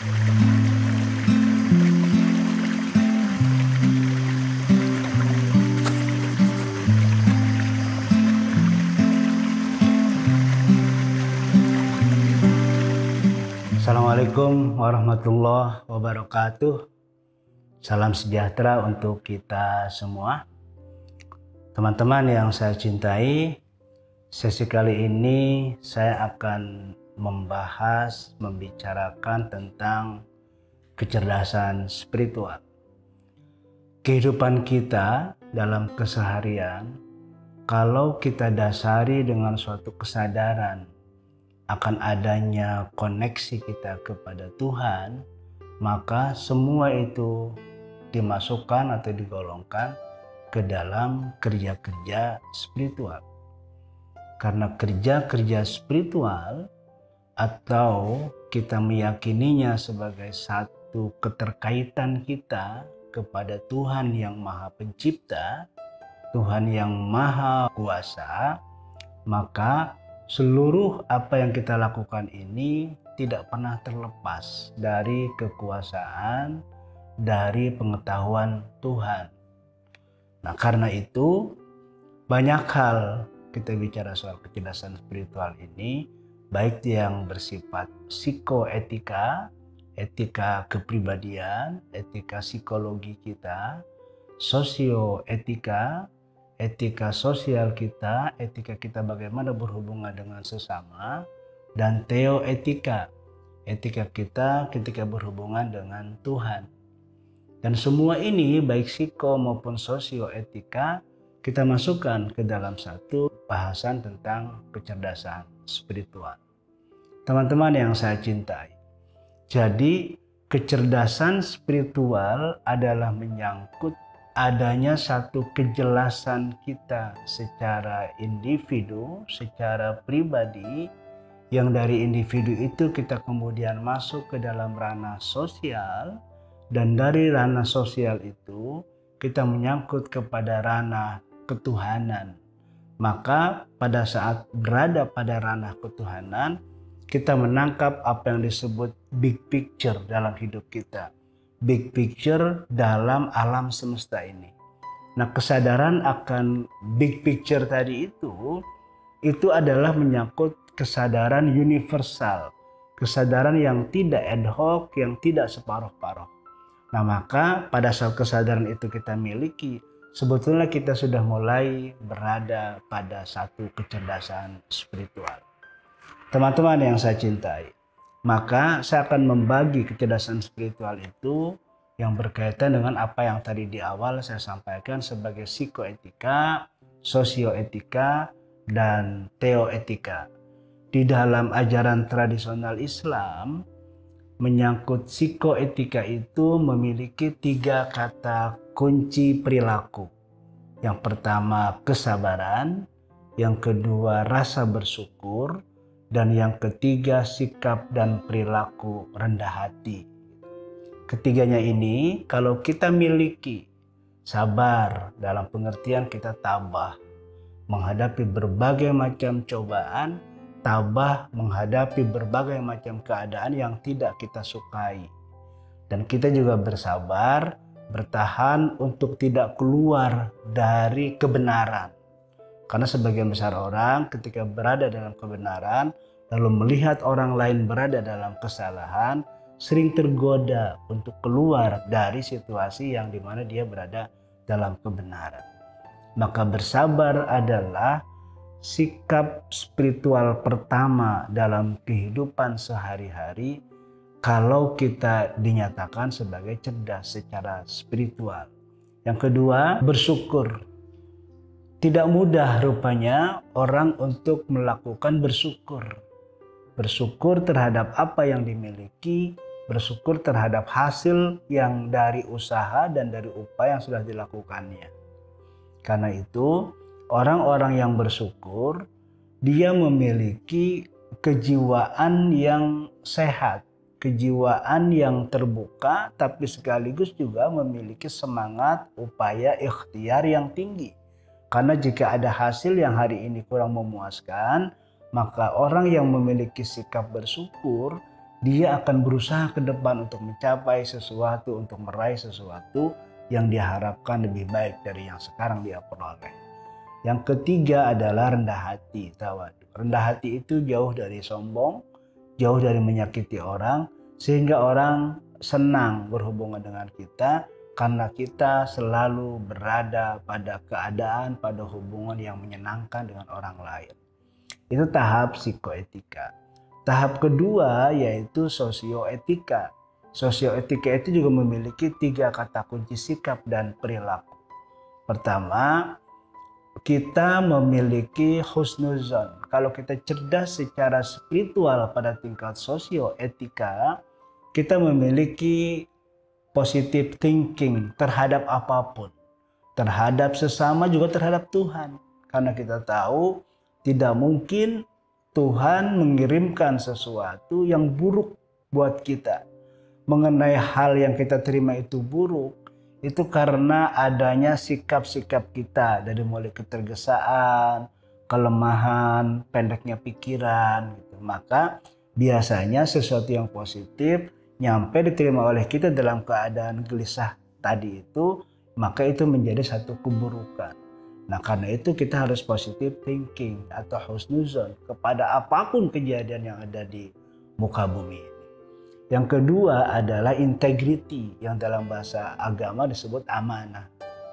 Assalamualaikum warahmatullahi wabarakatuh. Salam sejahtera untuk kita semua. Teman-teman yang saya cintai, sesi kali ini saya akan membicarakan tentang kecerdasan spiritual. Kehidupan kita dalam keseharian, kalau kita dasari dengan suatu kesadaran akan adanya koneksi kita kepada Tuhan, maka semua itu dimasukkan atau digolongkan ke dalam kerja-kerja spiritual. Karena kerja-kerja spiritual atau kita meyakininya sebagai satu keterkaitan kita kepada Tuhan yang Maha Pencipta, Tuhan yang Maha Kuasa, maka seluruh apa yang kita lakukan ini tidak pernah terlepas dari kekuasaan, dari pengetahuan Tuhan. Nah, karena itu banyak hal kita bicara soal kecerdasan spiritual ini, baik yang bersifat psikoetika, etika kepribadian, etika psikologi kita, sosioetika, etika sosial kita, etika kita bagaimana berhubungan dengan sesama, dan teoetika, etika kita ketika berhubungan dengan Tuhan. Dan semua ini baik psiko maupun sosioetika kita masukkan ke dalam satu bahasan tentang kecerdasan spiritual. Teman-teman yang saya cintai, jadi kecerdasan spiritual adalah menyangkut adanya satu kejelasan kita secara individu, secara pribadi, yang dari individu itu kita kemudian masuk ke dalam ranah sosial, dan dari ranah sosial itu kita menyangkut kepada ranah ketuhanan. Maka pada saat berada pada ranah ketuhanan, kita menangkap apa yang disebut big picture dalam hidup kita. Big picture dalam alam semesta ini. Nah, kesadaran akan big picture tadi itu adalah menyangkut kesadaran universal, kesadaran yang tidak ad hoc, yang tidak separuh-paruh. Nah, maka pada saat kesadaran itu kita miliki, sebetulnya kita sudah mulai berada pada satu kecerdasan spiritual. Teman-teman yang saya cintai, maka saya akan membagi kecerdasan spiritual itu yang berkaitan dengan apa yang tadi di awal saya sampaikan sebagai psikoetika, sosioetika, dan teoetika. Di dalam ajaran tradisional Islam, menyangkut psikoetika itu memiliki 3 kata kunci perilaku. Yang pertama kesabaran, yang kedua rasa bersyukur, dan yang ketiga sikap dan perilaku rendah hati. Ketiganya ini kalau kita miliki, sabar dalam pengertian kita tabah menghadapi berbagai macam cobaan, tabah menghadapi berbagai macam keadaan yang tidak kita sukai. Dan kita juga bersabar, bertahan untuk tidak keluar dari kebenaran. Karena sebagian besar orang ketika berada dalam kebenaran, lalu melihat orang lain berada dalam kesalahan, sering tergoda untuk keluar dari situasi yang dimana dia berada dalam kebenaran. Maka bersabar adalah sikap spiritual pertama dalam kehidupan sehari-hari kalau kita dinyatakan sebagai cerdas secara spiritual. Yang kedua, bersyukur. Tidak mudah rupanya orang untuk melakukan bersyukur. Bersyukur terhadap apa yang dimiliki, bersyukur terhadap hasil yang dari usaha dan dari upaya yang sudah dilakukannya. Karena itu, orang-orang yang bersyukur, dia memiliki kejiwaan yang sehat, kejiwaan yang terbuka, tapi sekaligus juga memiliki semangat, upaya, ikhtiar yang tinggi. Karena jika ada hasil yang hari ini kurang memuaskan, maka orang yang memiliki sikap bersyukur, dia akan berusaha ke depan untuk mencapai sesuatu, untuk meraih sesuatu yang dia harapkan lebih baik dari yang sekarang dia peroleh. Yang ketiga adalah rendah hati, tawadu. Rendah hati itu jauh dari sombong, jauh dari menyakiti orang, sehingga orang senang berhubungan dengan kita karena kita selalu berada pada keadaan, pada hubungan yang menyenangkan dengan orang lain. Itu tahap psikoetika. Tahap kedua yaitu sosioetika. Sosioetika itu juga memiliki 3 kata kunci sikap dan perilaku. Pertama, kita memiliki husnuzon. Kalau kita cerdas secara spiritual pada tingkat sosioetika, kita memiliki positive thinking terhadap apapun. Terhadap sesama juga terhadap Tuhan. Karena kita tahu tidak mungkin Tuhan mengirimkan sesuatu yang buruk buat kita. Mengenai hal yang kita terima itu buruk, itu karena adanya sikap-sikap kita dari mulai ketergesaan, kelemahan, pendeknya pikiran gitu. Maka biasanya sesuatu yang positif nyampe diterima oleh kita dalam keadaan gelisah tadi itu, maka itu menjadi satu keburukan. Nah, karena itu kita harus positive thinking atau husnuzon kepada apapun kejadian yang ada di muka bumi ini. Yang kedua adalah integrity, yang dalam bahasa agama disebut amanah.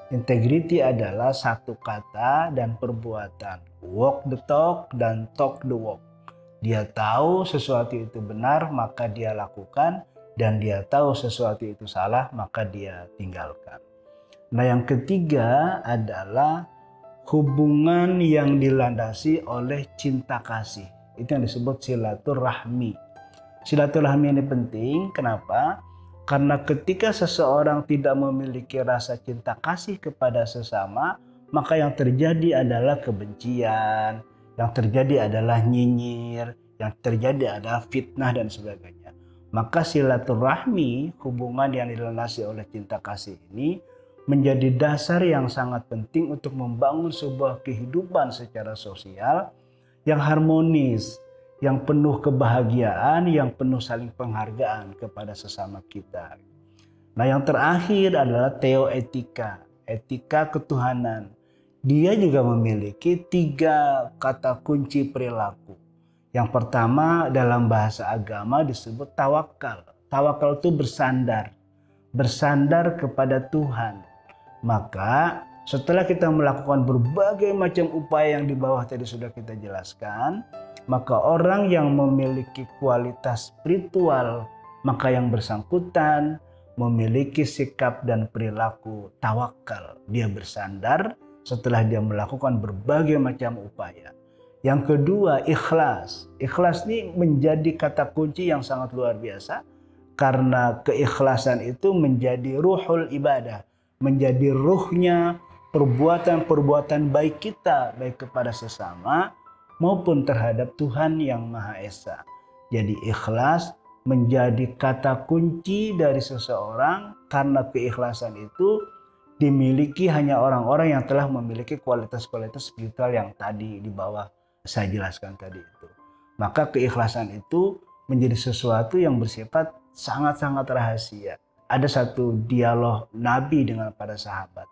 Integrity adalah satu kata dan perbuatan. Walk the talk dan talk the walk. Dia tahu sesuatu itu benar, maka dia lakukan. Dan dia tahu sesuatu itu salah, maka dia tinggalkan. Nah, yang ketiga adalah hubungan yang dilandasi oleh cinta kasih. Itu yang disebut silaturahmi. Silaturahmi ini penting, kenapa? Karena ketika seseorang tidak memiliki rasa cinta kasih kepada sesama, maka yang terjadi adalah kebencian, yang terjadi adalah nyinyir, yang terjadi adalah fitnah dan sebagainya. Maka silaturahmi, hubungan yang dilandasi oleh cinta kasih ini menjadi dasar yang sangat penting untuk membangun sebuah kehidupan secara sosial yang harmonis, yang penuh kebahagiaan, yang penuh saling penghargaan kepada sesama kita. Nah, yang terakhir adalah teoetika, etika ketuhanan. Dia juga memiliki 3 kata kunci perilaku. Yang pertama dalam bahasa agama disebut tawakal. Tawakal itu bersandar kepada Tuhan. Maka setelah kita melakukan berbagai macam upaya yang di bawah tadi sudah kita jelaskan, maka orang yang memiliki kualitas spiritual, maka yang bersangkutan memiliki sikap dan perilaku tawakal. Dia bersandar setelah dia melakukan berbagai macam upaya. Yang kedua, ikhlas. Ikhlas ini menjadi kata kunci yang sangat luar biasa karena keikhlasan itu menjadi ruhul ibadah, menjadi ruhnya perbuatan-perbuatan baik kita, baik kepada sesama maupun terhadap Tuhan yang Maha Esa. Jadi ikhlas menjadi kata kunci dari seseorang karena keikhlasan itu dimiliki hanya orang-orang yang telah memiliki kualitas-kualitas spiritual yang tadi di bawah saya jelaskan tadi itu. Maka keikhlasan itu menjadi sesuatu yang bersifat sangat-sangat rahasia. Ada satu dialog Nabi dengan para sahabat.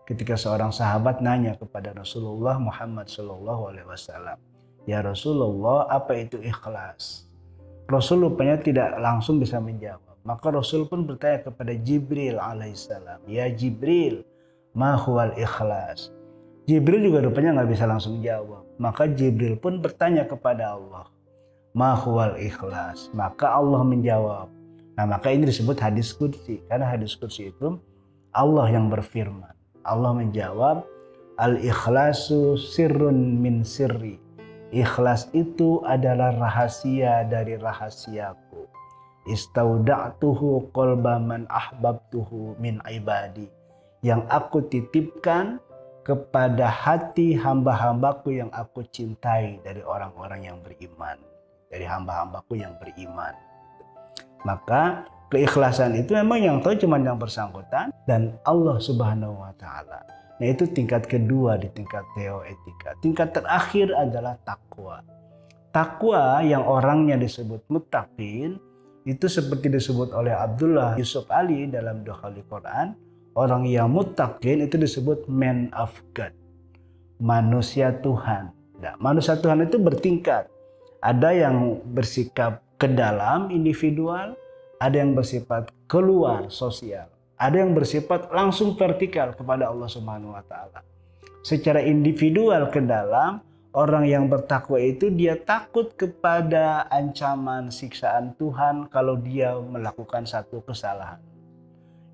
Ketika seorang sahabat nanya kepada Rasulullah Muhammad SAW, "Ya Rasulullah, apa itu ikhlas?" Rasul rupanya tidak langsung bisa menjawab. Maka Rasul pun bertanya kepada Jibril alaihissalam, "Ya Jibril, ma huwal ikhlas?" Jibril juga rupanya nggak bisa langsung jawab. Maka Jibril pun bertanya kepada Allah, "Ma huwal ikhlas?" Maka Allah menjawab. Nah, maka ini disebut hadis qudsi. Karena hadis qudsi itu Allah yang berfirman. Allah menjawab, "Al-ikhlasu sirrun min sirri." Ikhlas itu adalah rahasia dari rahasiaku. Istauda'tuhu qalba man ahbabtuhu min ibadi. Yang aku titipkan kepada hati hamba-hambaku yang aku cintai dari orang-orang yang beriman. Dari hamba-hambaku yang beriman. Maka keikhlasan itu memang yang tahu cuma yang bersangkutan dan Allah Subhanahu wa Ta'ala. Nah, itu tingkat kedua di tingkat teoetika. Tingkat terakhir adalah takwa. Takwa yang orangnya disebut muttaqin itu seperti disebut oleh Abdullah Yusuf Ali dalam doa Al-Quran, orang yang muttaqin itu disebut man of God, manusia Tuhan. Nah, manusia Tuhan itu bertingkat. Ada yang bersikap ke dalam individual, ada yang bersifat keluar sosial, ada yang bersifat langsung vertikal kepada Allah Subhanahu wa taala. Secara individual ke dalam, orang yang bertakwa itu dia takut kepada ancaman siksaan Tuhan kalau dia melakukan satu kesalahan.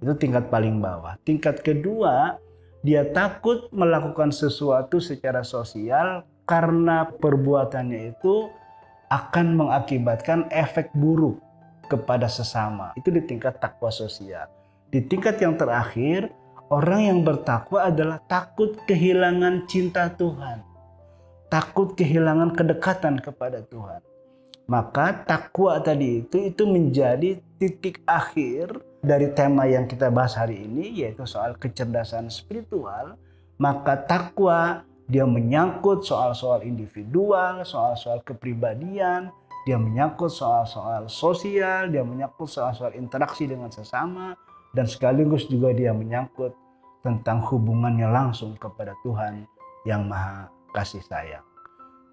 Itu tingkat paling bawah. Tingkat kedua, dia takut melakukan sesuatu secara sosial karena perbuatannya itu akan mengakibatkan efek buruk kepada sesama. Itu di tingkat takwa sosial. Di tingkat yang terakhir, orang yang bertakwa adalah takut kehilangan cinta Tuhan. Takut kehilangan kedekatan kepada Tuhan. Maka takwa tadi itu menjadi titik akhir dari tema yang kita bahas hari ini, yaitu soal kecerdasan spiritual. Maka takwa dia menyangkut soal-soal individual, soal-soal kepribadian, dia menyangkut soal-soal sosial, dia menyangkut soal-soal interaksi dengan sesama, dan sekaligus juga dia menyangkut tentang hubungannya langsung kepada Tuhan yang Maha Kasih Sayang.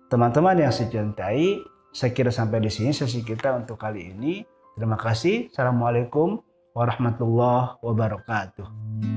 Teman-teman yang saya cintai, saya kira sampai di sini sesi kita untuk kali ini. Terima kasih. Assalamualaikum warahmatullahi wabarakatuh.